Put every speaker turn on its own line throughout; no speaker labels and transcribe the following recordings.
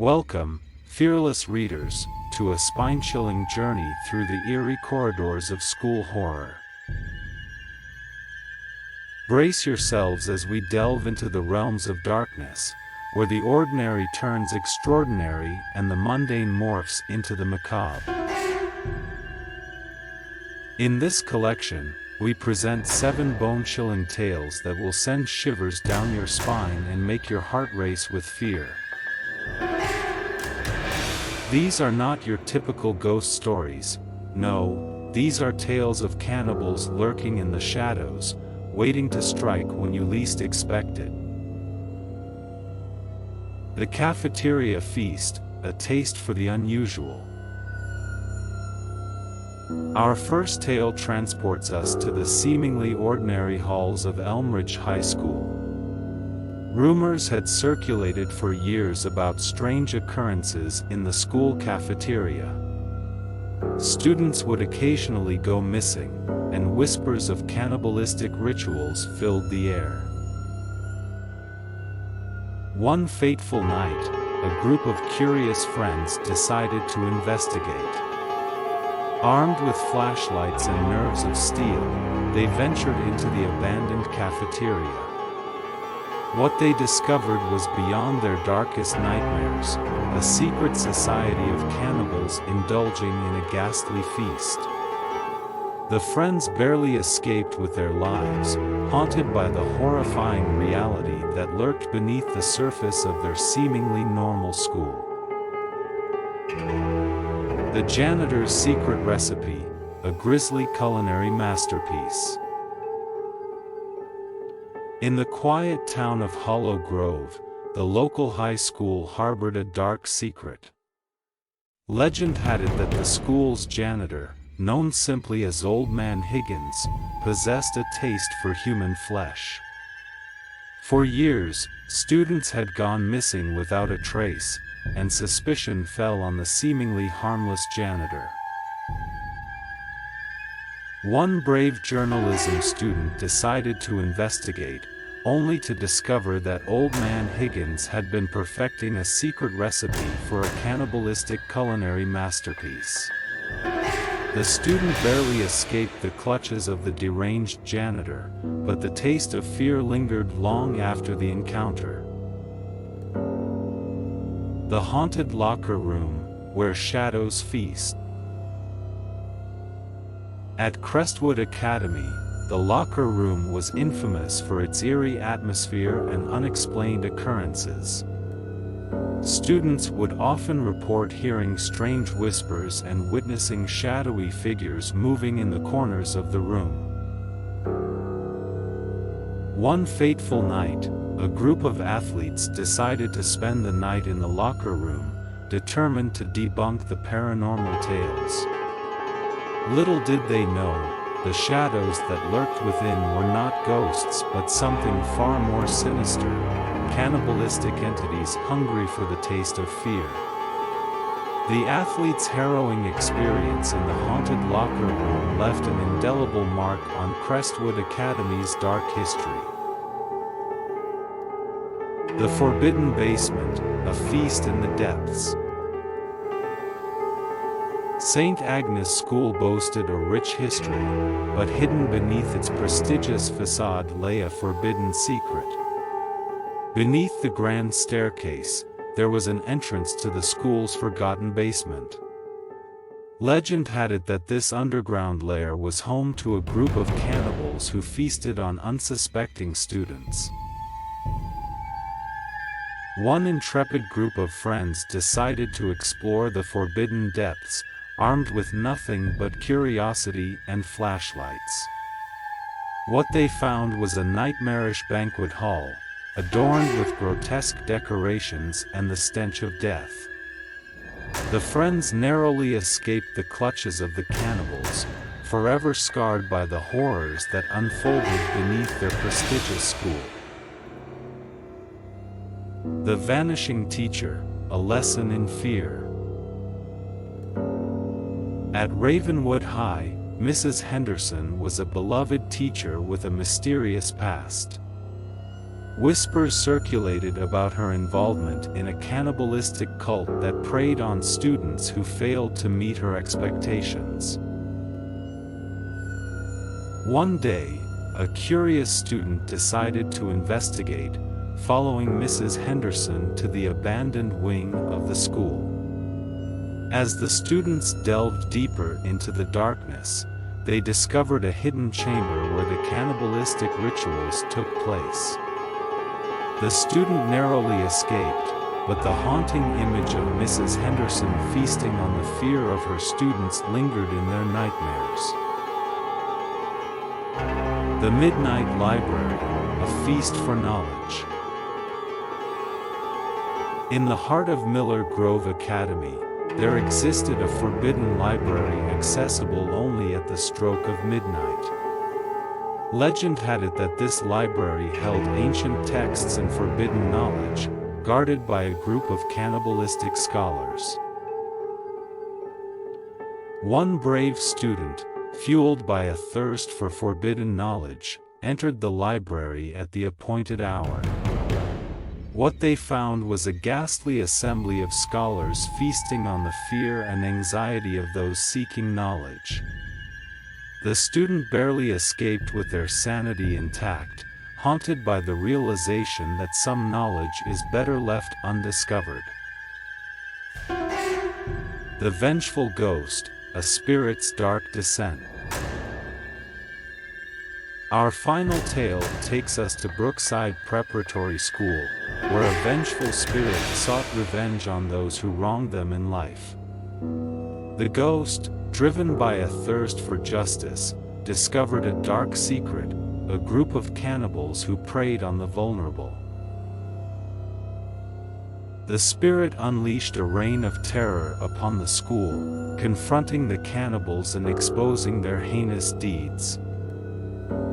Welcome, fearless readers, to a spine-chilling journey through the eerie corridors of school horror. Brace yourselves as we delve into the realms of darkness, where the ordinary turns extraordinary and the mundane morphs into the macabre. In this collection, we present 7 bone-chilling tales that will send shivers down your spine and make your heart race with fear. These are not your typical ghost stories. No, these are tales of cannibals lurking in the shadows, waiting to strike when you least expect it. The Cafeteria Feast, a taste for the unusual. Our first tale transports us to the seemingly ordinary halls of Elmridge High School. Rumors had circulated for years about strange occurrences in the school cafeteria. Students would occasionally go missing, and whispers of cannibalistic rituals filled the air. One fateful night, a group of curious friends decided to investigate. Armed with flashlights and nerves of steel, they ventured into the abandoned cafeteria. What they discovered was beyond their darkest nightmares, a secret society of cannibals indulging in a ghastly feast. The friends barely escaped with their lives, haunted by the horrifying reality that lurked beneath the surface of their seemingly normal school. The Janitor's Secret Recipe, a grisly culinary masterpiece. In the quiet town of Hollow Grove, the local high school harbored a dark secret. Legend had it that the school's janitor, known simply as Old Man Higgins, possessed a taste for human flesh. For years, students had gone missing without a trace, and suspicion fell on the seemingly harmless janitor. One brave journalism student decided to investigate, only to discover that Old Man Higgins had been perfecting a secret recipe for a cannibalistic culinary masterpiece. The student barely escaped the clutches of the deranged janitor, but the taste of fear lingered long after the encounter. The Haunted Locker Room, Where Shadows Feast. At Crestwood Academy, the locker room was infamous for its eerie atmosphere and unexplained occurrences. Students would often report hearing strange whispers and witnessing shadowy figures moving in the corners of the room. One fateful night, a group of athletes decided to spend the night in the locker room, determined to debunk the paranormal tales. Little did they know, the shadows that lurked within were not ghosts but something far more sinister, cannibalistic entities hungry for the taste of fear. The athletes' harrowing experience in the haunted locker room left an indelible mark on Crestwood Academy's dark history. The Forbidden Basement, a feast in the depths. St. Agnes School boasted a rich history, but hidden beneath its prestigious facade lay a forbidden secret. Beneath the grand staircase, there was an entrance to the school's forgotten basement. Legend had it that this underground lair was home to a group of cannibals who feasted on unsuspecting students. One intrepid group of friends decided to explore the forbidden depths, armed with nothing but curiosity and flashlights. What they found was a nightmarish banquet hall, adorned with grotesque decorations and the stench of death. The friends narrowly escaped the clutches of the cannibals, forever scarred by the horrors that unfolded beneath their prestigious school. The Vanishing Teacher, a lesson in fear. At Ravenwood High, Mrs. Henderson was a beloved teacher with a mysterious past. Whispers circulated about her involvement in a cannibalistic cult that preyed on students who failed to meet her expectations. One day, a curious student decided to investigate, following Mrs. Henderson to the abandoned wing of the school. As the students delved deeper into the darkness, they discovered a hidden chamber where the cannibalistic rituals took place. The student narrowly escaped, but the haunting image of Mrs. Henderson feasting on the fear of her students lingered in their nightmares. The Midnight Library, a feast for knowledge. In the heart of Miller Grove Academy, there existed a forbidden library accessible only at the stroke of midnight. Legend had it that this library held ancient texts and forbidden knowledge, guarded by a group of cannibalistic scholars. One brave student, fueled by a thirst for forbidden knowledge, entered the library at the appointed hour. What they found was a ghastly assembly of scholars feasting on the fear and anxiety of those seeking knowledge. The student barely escaped with their sanity intact, haunted by the realization that some knowledge is better left undiscovered. The Vengeful Ghost, a spirit's dark descent. Our final tale takes us to Brookside Preparatory School, where a vengeful spirit sought revenge on those who wronged them in life. The ghost, driven by a thirst for justice, discovered a dark secret, a group of cannibals who preyed on the vulnerable. The spirit unleashed a reign of terror upon the school, confronting the cannibals and exposing their heinous deeds.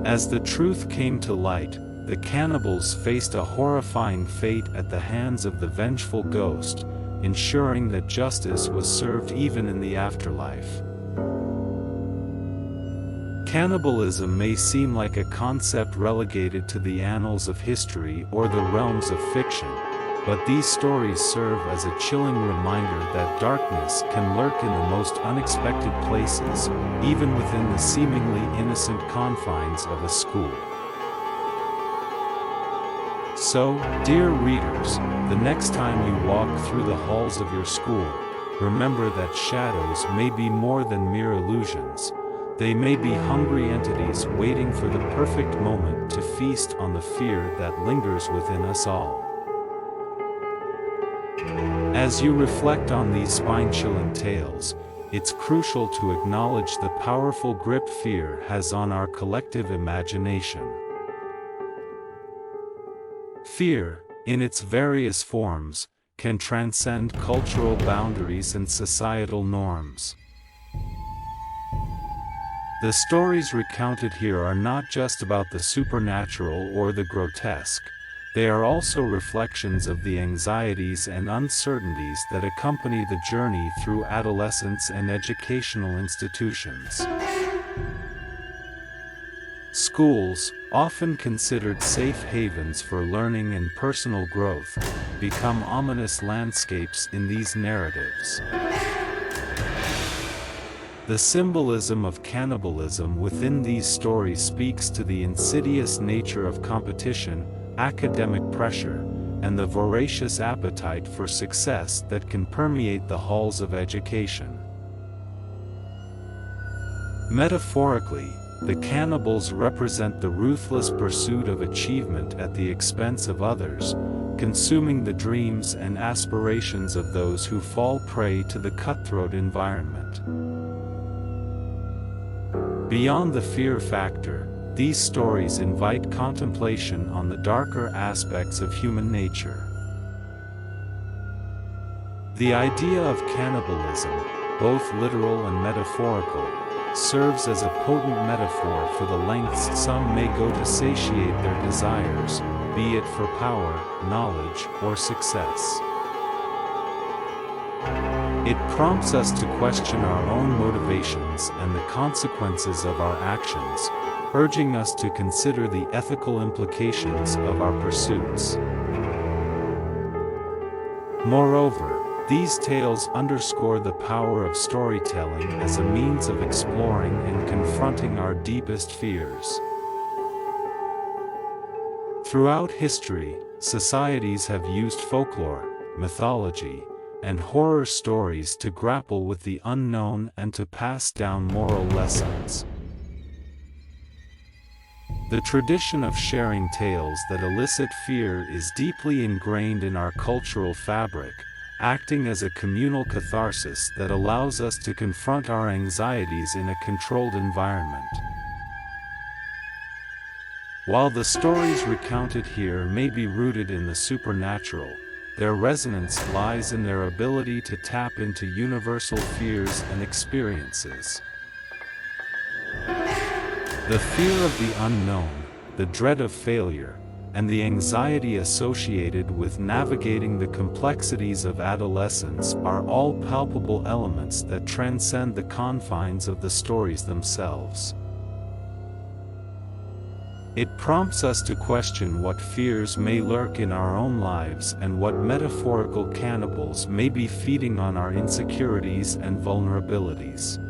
As the truth came to light, the cannibals faced a horrifying fate at the hands of the vengeful ghost, ensuring that justice was served even in the afterlife. Cannibalism may seem like a concept relegated to the annals of history or the realms of fiction, but these stories serve as a chilling reminder that darkness can lurk in the most unexpected places, even within the seemingly innocent confines of a school. So, dear readers, the next time you walk through the halls of your school, remember that shadows may be more than mere illusions. They may be hungry entities waiting for the perfect moment to feast on the fear that lingers within us all. As you reflect on these spine-chilling tales, it's crucial to acknowledge the powerful grip fear has on our collective imagination. Fear, in its various forms, can transcend cultural boundaries and societal norms. The stories recounted here are not just about the supernatural or the grotesque. They are also reflections of the anxieties and uncertainties that accompany the journey through adolescence and educational institutions. Schools, often considered safe havens for learning and personal growth, become ominous landscapes in these narratives. The symbolism of cannibalism within these stories speaks to the insidious nature of competition, academic pressure, and the voracious appetite for success that can permeate the halls of education. Metaphorically, the cannibals represent the ruthless pursuit of achievement at the expense of others, consuming the dreams and aspirations of those who fall prey to the cutthroat environment. Beyond the fear factor, these stories invite contemplation on the darker aspects of human nature. The idea of cannibalism, both literal and metaphorical, serves as a potent metaphor for the lengths some may go to satiate their desires, be it for power, knowledge, or success. It prompts us to question our own motivations and the consequences of our actions, urging us to consider the ethical implications of our pursuits. Moreover, these tales underscore the power of storytelling as a means of exploring and confronting our deepest fears. Throughout history, societies have used folklore, mythology, and horror stories to grapple with the unknown and to pass down moral lessons. The tradition of sharing tales that elicit fear is deeply ingrained in our cultural fabric, acting as a communal catharsis that allows us to confront our anxieties in a controlled environment. While the stories recounted here may be rooted in the supernatural, their resonance lies in their ability to tap into universal fears and experiences. The fear of the unknown, the dread of failure, and the anxiety associated with navigating the complexities of adolescence are all palpable elements that transcend the confines of the stories themselves. It prompts us to question what fears may lurk in our own lives and what metaphorical cannibals may be feeding on our insecurities and vulnerabilities.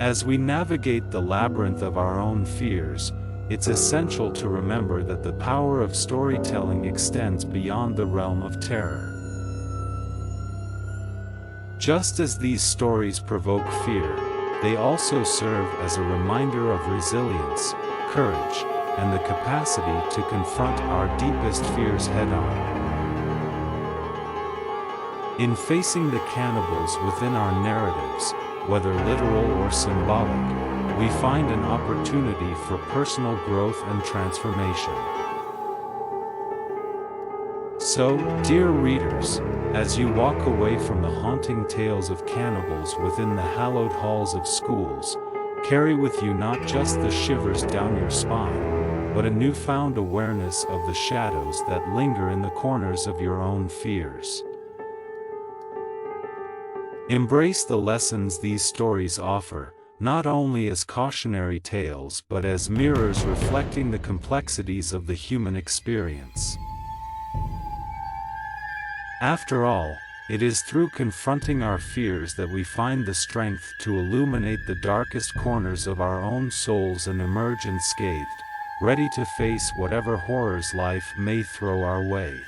As we navigate the labyrinth of our own fears, it's essential to remember that the power of storytelling extends beyond the realm of terror. Just as these stories provoke fear, they also serve as a reminder of resilience, courage, and the capacity to confront our deepest fears head-on. In facing the cannibals within our narratives, whether literal or symbolic, we find an opportunity for personal growth and transformation. So, dear readers, as you walk away from the haunting tales of cannibals within the hallowed halls of schools, carry with you not just the shivers down your spine, but a newfound awareness of the shadows that linger in the corners of your own fears. Embrace the lessons these stories offer, not only as cautionary tales but as mirrors reflecting the complexities of the human experience. After all, it is through confronting our fears that we find the strength to illuminate the darkest corners of our own souls and emerge unscathed, ready to face whatever horrors life may throw our way.